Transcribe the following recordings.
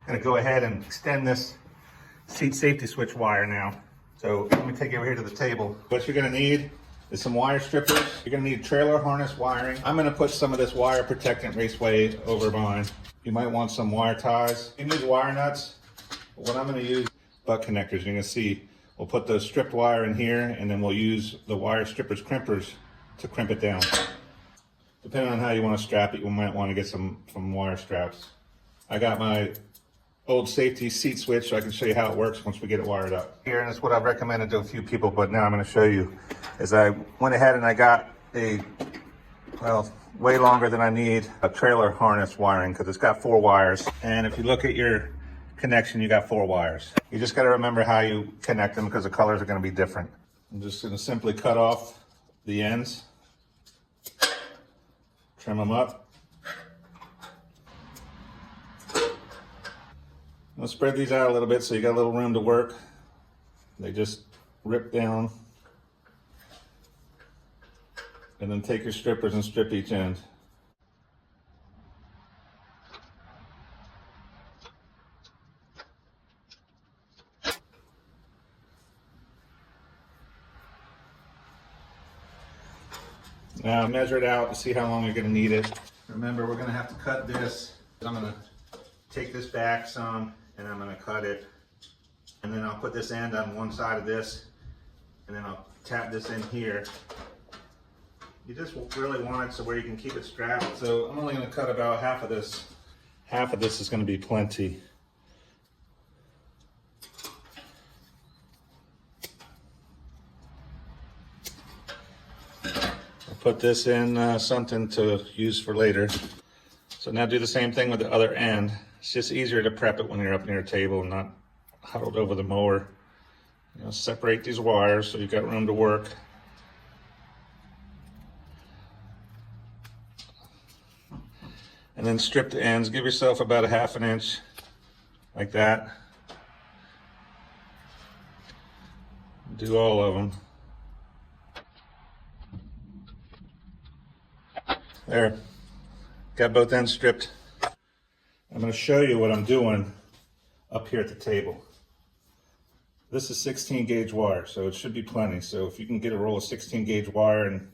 I'm gonna go ahead and extend this seat safety switch wire now. So let me take you over here to the table. What you're gonna need is some wire strippers. You're gonna need trailer harness wiring. I'm gonna put some of this wire protectant Raceway over mine. You might want some wire ties. You can use wire nuts. What I'm gonna use, butt connectors. You're gonna see, we'll put the stripped wire in here and then we'll use the wire strippers crimpers to crimp it down. Depending on how you wanna strap it, you might wanna get some wire straps. I got my old safety seat switch so I can show you how it works once we get it wired up. Here, and it's what I've recommended to a few people, but now I'm gonna show you, is I went ahead and I got a, well, way longer than I need, a trailer harness wiring, because it's got 4 wires. And if you look at your connection, you got 4 wires. You just gotta remember how you connect them because the colors are gonna be different. I'm just gonna simply cut off the ends, trim them up. I'll spread these out a little bit so you got a little room to work. They just rip down. And then take your strippers and strip each end. Now measure it out to see how long you're gonna need it. Remember, we're gonna have to cut this. I'm gonna take this back some and I'm gonna cut it. And then I'll put this end on one side of this and then I'll tap this in here. You just really want it so where you can keep it strapped. So I'm only gonna cut about half of this. Half of this is gonna be plenty. I'll put this in something to use for later. So now do the same thing with the other end. It's just easier to prep it when you're up near a table and not huddled over the mower. You know, separate these wires so you've got room to work. And then strip the ends. Give yourself about a 1/2 inch, like that. Do all of them. There, got both ends stripped. I'm going to show you what I'm doing up here at the table. This is 16 gauge wire, so it should be plenty. So if you can get a roll of 16 gauge wire and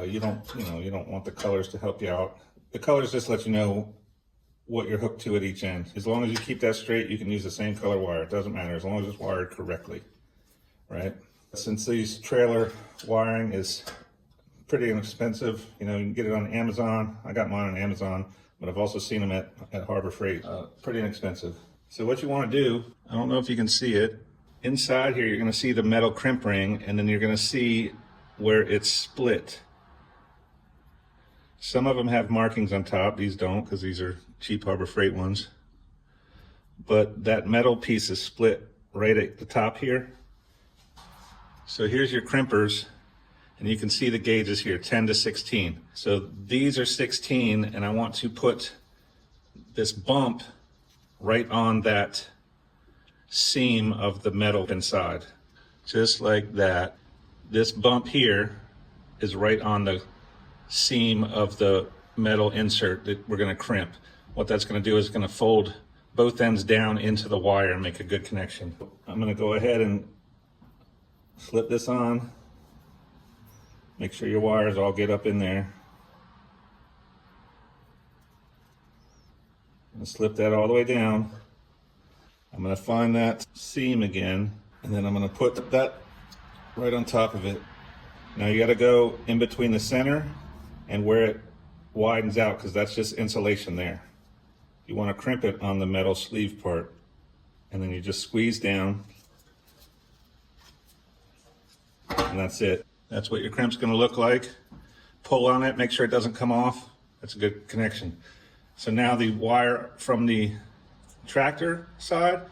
you don't want the colors to help you out. The colors just let you know what you're hooked to at each end. As long as you keep that straight, you can use the same color wire. It doesn't matter as long as it's wired correctly, right? Since these trailer wiring is pretty inexpensive, you know, you can get it on Amazon. I got mine on Amazon, but I've also seen them at Harbor Freight. Pretty inexpensive. So what you want to do, I don't know if you can see it, inside here you're going to see the metal crimp ring, and then you're going to see where it's split. Some of them have markings on top. These don't, because these are cheap Harbor Freight ones. But that metal piece is split right at the top here. So here's your crimpers, and you can see the gauges here, 10 to 16. So these are 16, and I want to put this bump right on that seam of the metal inside. Just like that. This bump here is right on the seam of the metal insert that we're going to crimp. What that's going to do is going to fold both ends down into the wire and make a good connection. I'm going to go ahead and slip this on. Make sure your wires all get up in there. And slip that all the way down. I'm going to find that seam again, and then I'm going to put that right on top of it. Now you got to go in between the center and where it widens out, because that's just insulation there. You want to crimp it on the metal sleeve part, and then you just squeeze down, and that's it. That's what your crimp's going to look like. Pull on it, make sure it doesn't come off. That's a good connection. So now the wire from the tractor side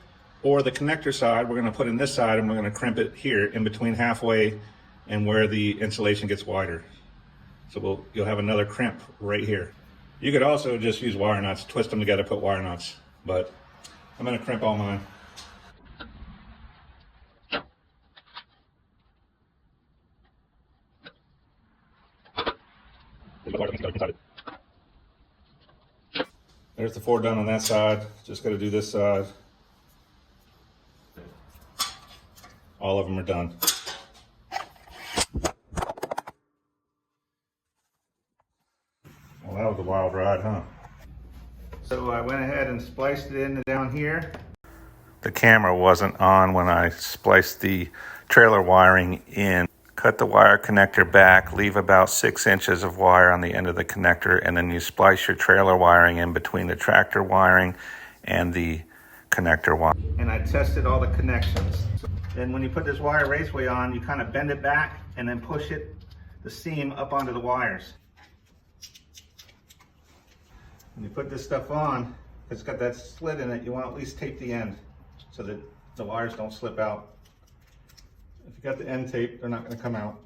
or the connector side, we're going to put in this side, and we're going to crimp it here in between halfway and where the insulation gets wider. So you'll have another crimp right here. You could also just use wire nuts, twist them together, put wire nuts, but I'm going to crimp all mine. There There's the 4 done on that side. Just got to do this side. All of them are done. Well, that was a wild ride, huh? So I went ahead and spliced it in down here. The camera wasn't on when I spliced the trailer wiring in. Cut the wire connector back, leave about 6 inches of wire on the end of the connector, and then you splice your trailer wiring in between the tractor wiring and the connector wire. And I tested all the connections. Then when you put this wire Raceway on, you kind of bend it back and then push it, the seam up onto the wires. When you put this stuff on, it's got that slit in it, you want to at least tape the end so that the wires don't slip out. If you got the end tape, they're not going to come out.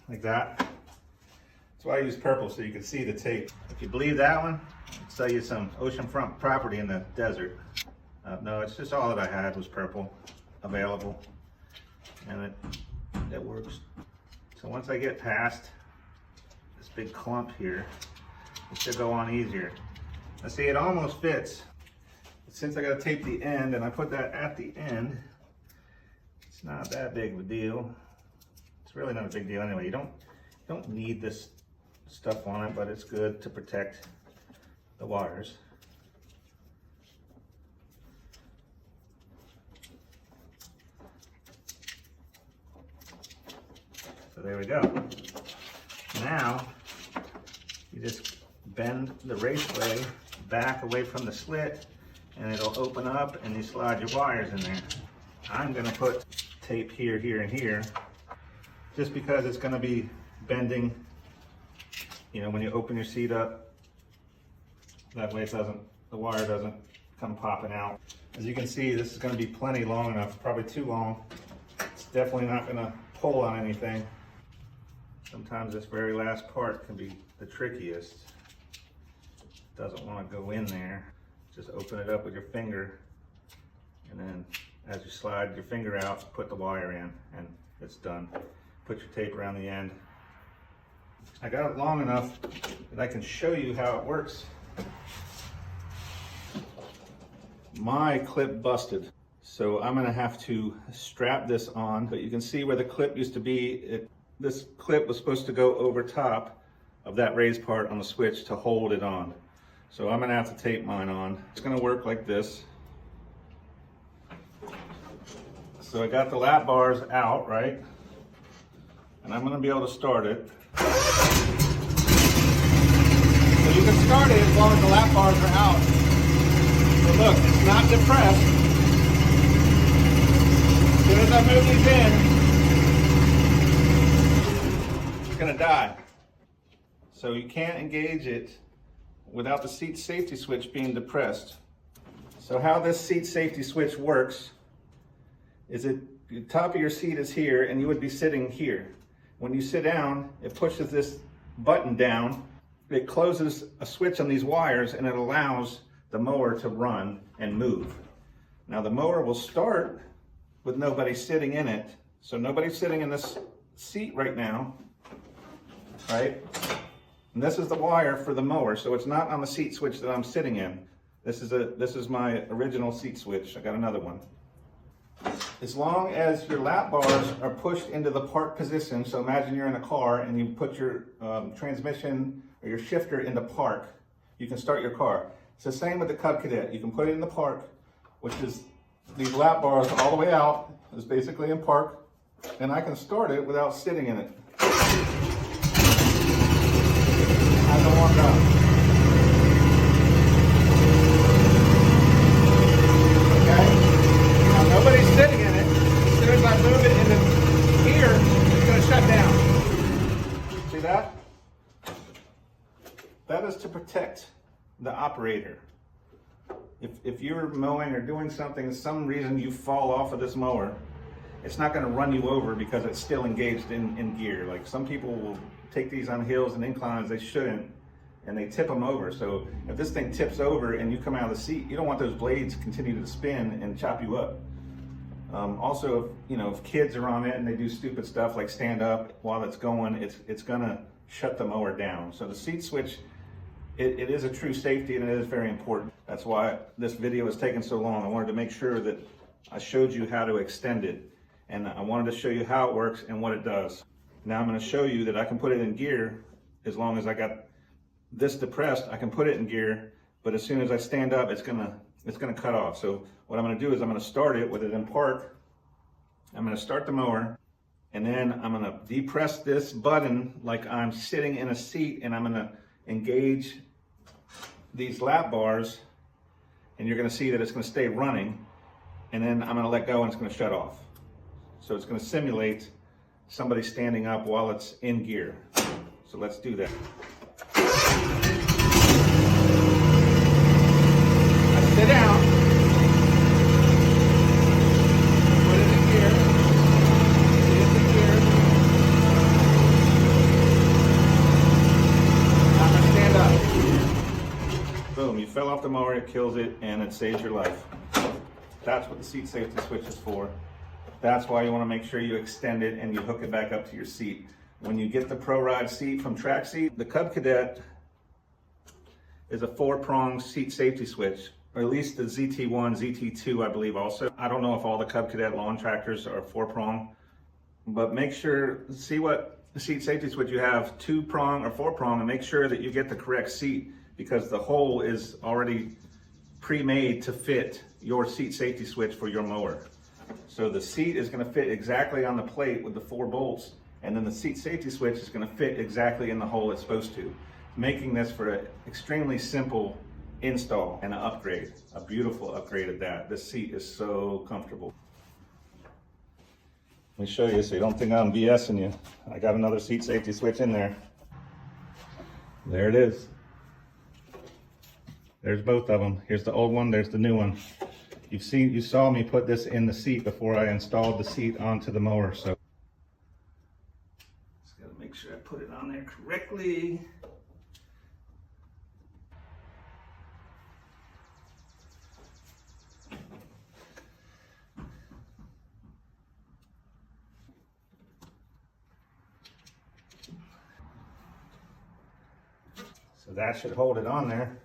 Like that. That's why I use purple, so you can see the tape. If you believe that one, I'll sell you some oceanfront property in the desert. No, it's just all that I had was purple available, and it works. So once I get past this big clump here, it should go on easier. Now see, it almost fits. Since I got to tape the end, and I put that at the end, it's not that big of a deal. It's really not a big deal anyway. You don't need this stuff on it, but it's good to protect the wires. So there we go. Now you just bend the Raceway back away from the slit, and it'll open up and you slide your wires in there. I'm gonna put tape here, here, and here, just because it's gonna be bending, you know, when you open your seat up. That way the wire doesn't come popping out. As you can see, this is gonna be plenty long enough, probably too long. It's definitely not gonna pull on anything. Sometimes this very last part can be the trickiest. Doesn't wanna go in there. Just open it up with your finger, and then as you slide your finger out, put the wire in, and it's done. Put your tape around the end. I got it long enough that I can show you how it works. My clip busted, so I'm gonna have to strap this on, but you can see where the clip used to be. This clip was supposed to go over top of that raised part on the switch to hold it on. So I'm gonna have to tape mine on. It's gonna work like this. So I got the lap bars out, right? And I'm gonna be able to start it. So you can start it as long as the lap bars are out. So look, it's not depressed. As soon as I move these in, it's gonna die. So you can't engage it without the seat safety switch being depressed. So how this seat safety switch works is the top of your seat is here and you would be sitting here. When you sit down, it pushes this button down, it closes a switch on these wires, and it allows the mower to run and move. Now the mower will start with nobody sitting in it. So nobody's sitting in this seat right now, right? And this is the wire for the mower, so it's not on the seat switch that I'm sitting in. This is my original seat switch. I got another one. As long as your lap bars are pushed into the park position, so imagine you're in a car and you put your transmission or your shifter into park, you can start your car. It's the same with the Cub Cadet. You can put it in the park, which is these lap bars all the way out, is basically in park, and I can start it without sitting in it. Warmed up. Okay? Now nobody's sitting in it. As soon as I move it into here, it's going to shut down. See that? That is to protect the operator. If you're mowing or doing something, some reason you fall off of this mower, it's not going to run you over because it's still engaged in gear. Like some people will take these on hills and inclines, they shouldn't, and they tip them over. So if this thing tips over and you come out of the seat, you don't want those blades to continue to spin and chop you up. Also, if kids are on it and they do stupid stuff like stand up while it's going, it's gonna shut the mower down. So the seat switch it is a true safety and it is very important. That's why this video has taken so long. I wanted to make sure that I showed you how to extend it, and I wanted to show you how it works and what it does. Now I'm going to show you that I can put it in gear. As long as I got this depressed, I can put it in gear, but as soon as I stand up, it's gonna cut off. So what I'm gonna do is I'm gonna start it with it in park. I'm gonna start the mower, and then I'm gonna depress this button like I'm sitting in a seat, and I'm gonna engage these lap bars, and you're gonna see that it's gonna stay running, and then I'm gonna let go and it's gonna shut off. So it's gonna simulate somebody standing up while it's in gear. So let's do that. Sit down, put it in gear, get it in gear. Now I'm gonna stand up. Boom, you fell off the mower, it kills it, and it saves your life. That's what the seat safety switch is for. That's why you wanna make sure you extend it and you hook it back up to your seat. When you get the ProRide seat from Track Seat, the Cub Cadet is a 4-prong seat safety switch. Or at least the ZT1, ZT2, I believe also. I don't know if all the Cub Cadet lawn tractors are 4-prong, but make sure, see what seat safety switch you have, 2-prong or 4-prong, and make sure that you get the correct seat, because the hole is already pre-made to fit your seat safety switch for your mower. So the seat is gonna fit exactly on the plate with the 4 bolts, and then the seat safety switch is gonna fit exactly in the hole it's supposed to, making this for an extremely simple install and an upgrade, a beautiful upgrade at that. This seat is so comfortable. Let me show you so you don't think I'm BSing you. I got another seat safety switch in there. There it is. There's both of them. Here's the old one, there's the new one. You saw me put this in the seat before I installed the seat onto the mower, so just gotta make sure I put it on there correctly. So that should hold it on there.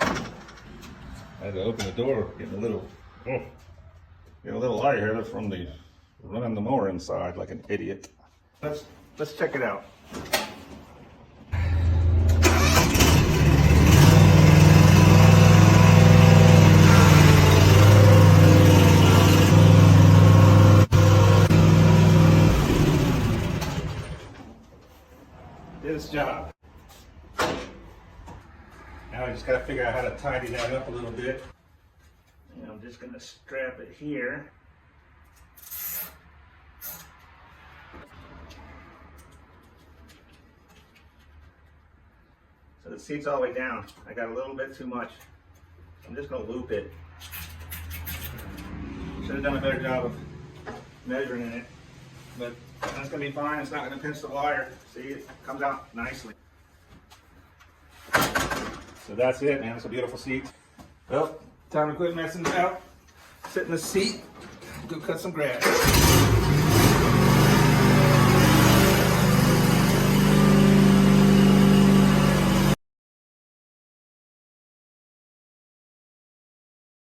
I had to open the door, getting a little light here from the running the mower inside like an idiot. Let's check it out. Did its job. Now I just got to figure out how to tidy that up a little bit. And I'm just going to strap it here. So the seat's all the way down. I got a little bit too much. I'm just going to loop it. Should have done a better job of measuring it, but that's going to be fine. It's not going to pinch the wire. See, it comes out nicely. So that's it, man. It's a beautiful seat. Well, time to quit messing about. Sit in the seat, go cut some grass.